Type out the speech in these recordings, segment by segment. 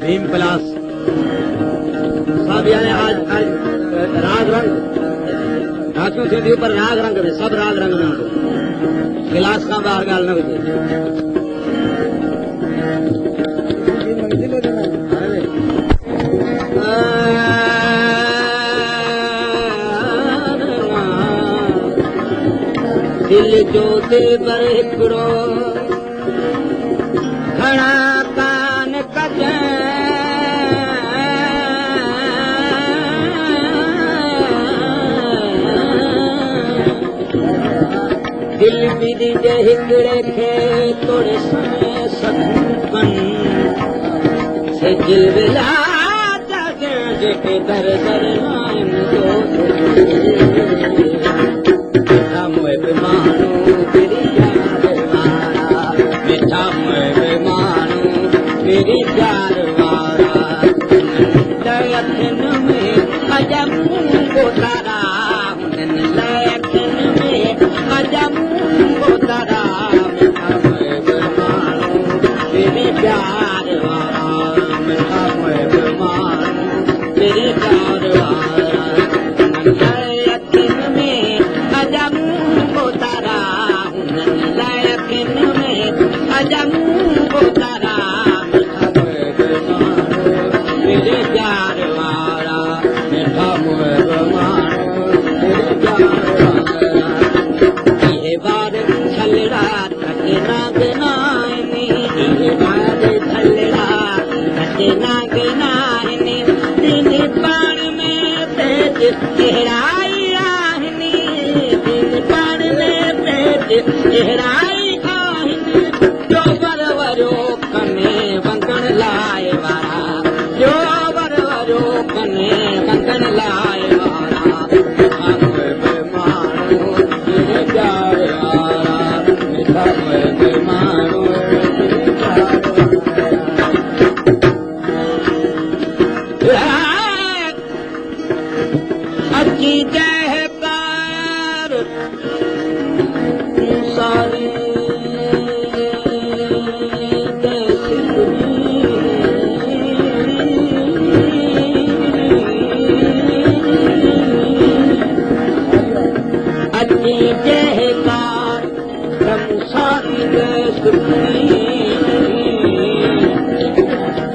Bhim class सब यानी आज राग रंग ढाकियों से ऊपर राग रंग में सब राग रंग में क्लास का बाहर गाल न दिल जो दिल पर हिकिड़ो घणा कान कज दिल विधि जे हिकिड़े खे तोड़े समय सदन से जिलविला जेके दर दर नाइन मानू तेरी यार वारा मिठा मानू तेरी यार वारा लयन में अजम को तारा लयन में अजम को तारा मिठा मानू तेरी यार वारा मिठा मानू तेरी यार वारा लयन में अजम अजम को तारा मेरे प्यार वाला मिठा मेरे प्यार वाला ये बार छलड़ा थके नाग नाइनी ये बार छलड़ा थके नाग नाइनी दिन पान में पेट गहराई आहनी दिन पान में पेट गहराई लाए वारा जो बरवरो कने बंधन लाए वारा मानो तेरे प्यार वारा मिठा मानो अच्छी जहकार सारी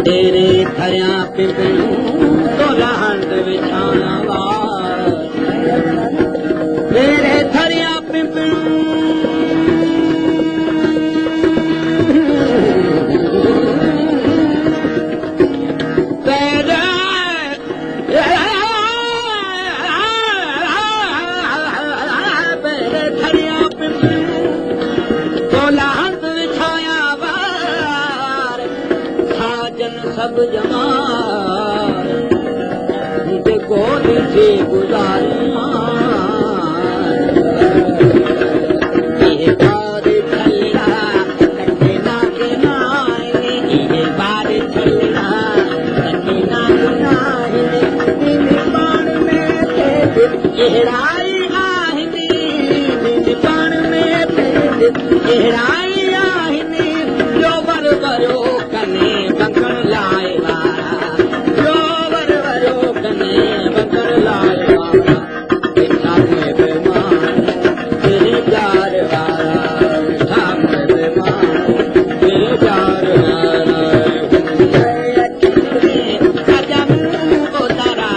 तेरे खरिया पिपलू तो लहंद बिछाना वार तेरे खरिया पिपलू तेरे खरिया पिपलू तो लहंद बिछाया सब जमार देखो नीचे गुजारिया ये बार छलड़ा कटे नाग नाइने ये बार छलड़ा कटे नाग नाइने दिन पान में पेट गहराई आहनी दिन पान में पेट गहराई आहनी जो बरबरो कने बंकड़ लाए वारा जो बरबरो कने बंकड़ लाए वारा मिठा बेमान तेरे प्यार वारा मिठा बेमान तेरे प्यार वारा अजम को तारा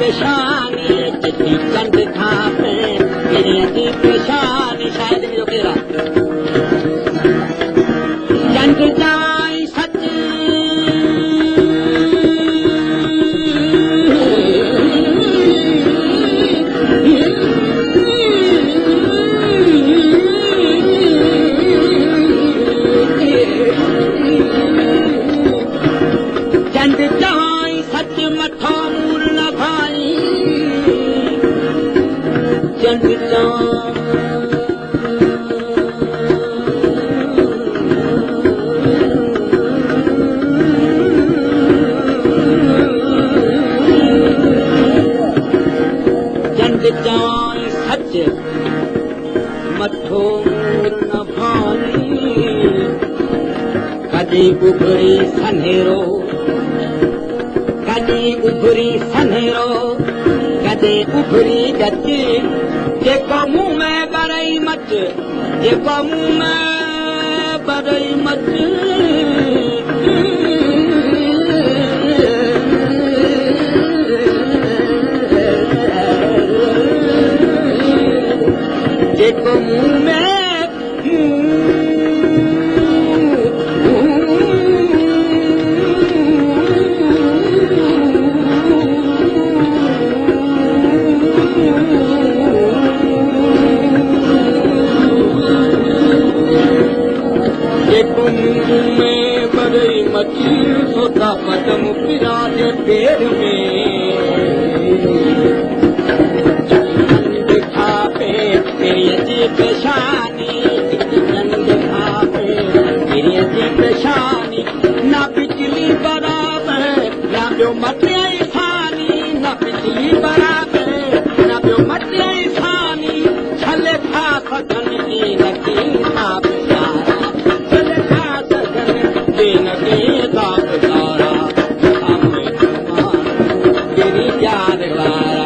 पेशानी चिट्ठी चंड खापे मेरी जी पेशानी शायद भी जो कह रहा चंड जाई सच मथो न भानी कदी उभरी सन्हेरो कदी उभरी सन्हेरो कदे उभरी गति जेको मुंह में बरई मच जेको मुंह में बरई मच जेको मुंह में बरई मची सोता पदम पिरा जे पेड़ में खापे मेरी अजीब पेशानी चंद खापे मेरी अजीब पेशानी ना बिजली बराबर ना प्यो मटियाई सानी ना बिजली बराबर ना प्यो मटियाई सानी छले खा सघन की नकी आप छले खा सघन की नकी आप सारा तेरी याद वारा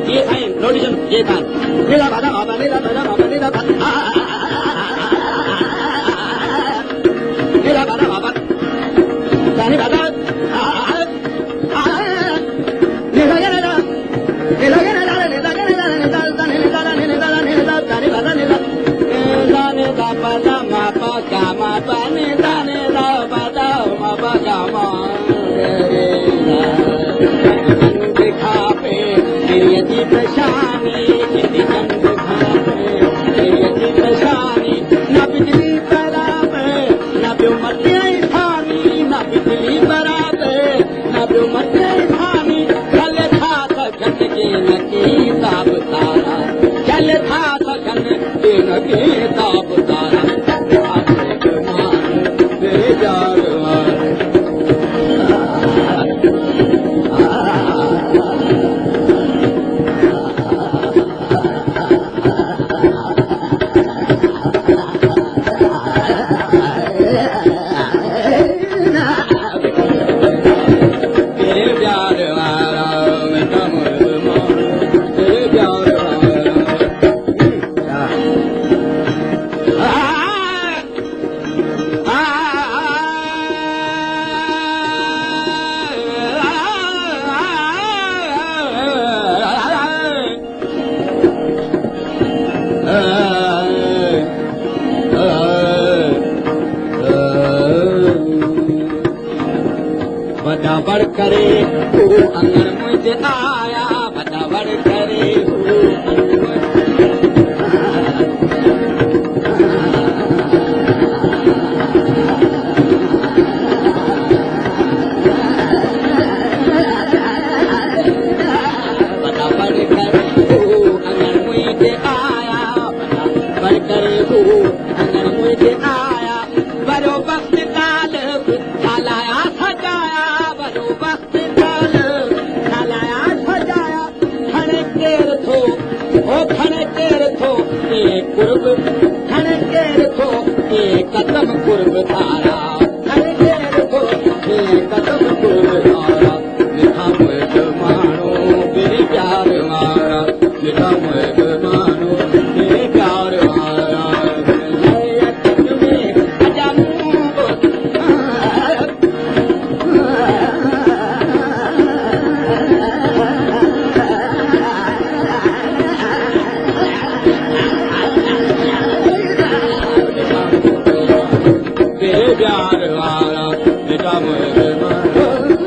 ये था इंट्रोडक्शन ये था नीला बादा बाबा नीला बादा बाबा नीला बादा नीला बादा बाबा दानी बादा नीला गना नीला गना नीला गना नीला दानी नीला नीला नीला दानी बादा नीला दानी बादा मापा कामा पानी दानी बादा मापा कामा पेशानी चिट्ठी चंद खापे मेरी अजीब पेशानी ना बिजली बराबर ना प्यो मटियाई खानी ना बिजली बराबर ना प्यो मटियाई खानी चल था सघन के नकी ताब तारा चल था सघन के नकी ताब तारा बड़ा बड़ करे तू अंदर मुझे आया कुर्ब खण के रखो के कदम कुर्ब तारा खण के रखो के कदम कुर्ब तारा मिठा मुर्ग मानो तेरे प्यार वारा मिठा मुर्ग मानो तेरे प्यार वारा प्यार वाला बेटा मुझे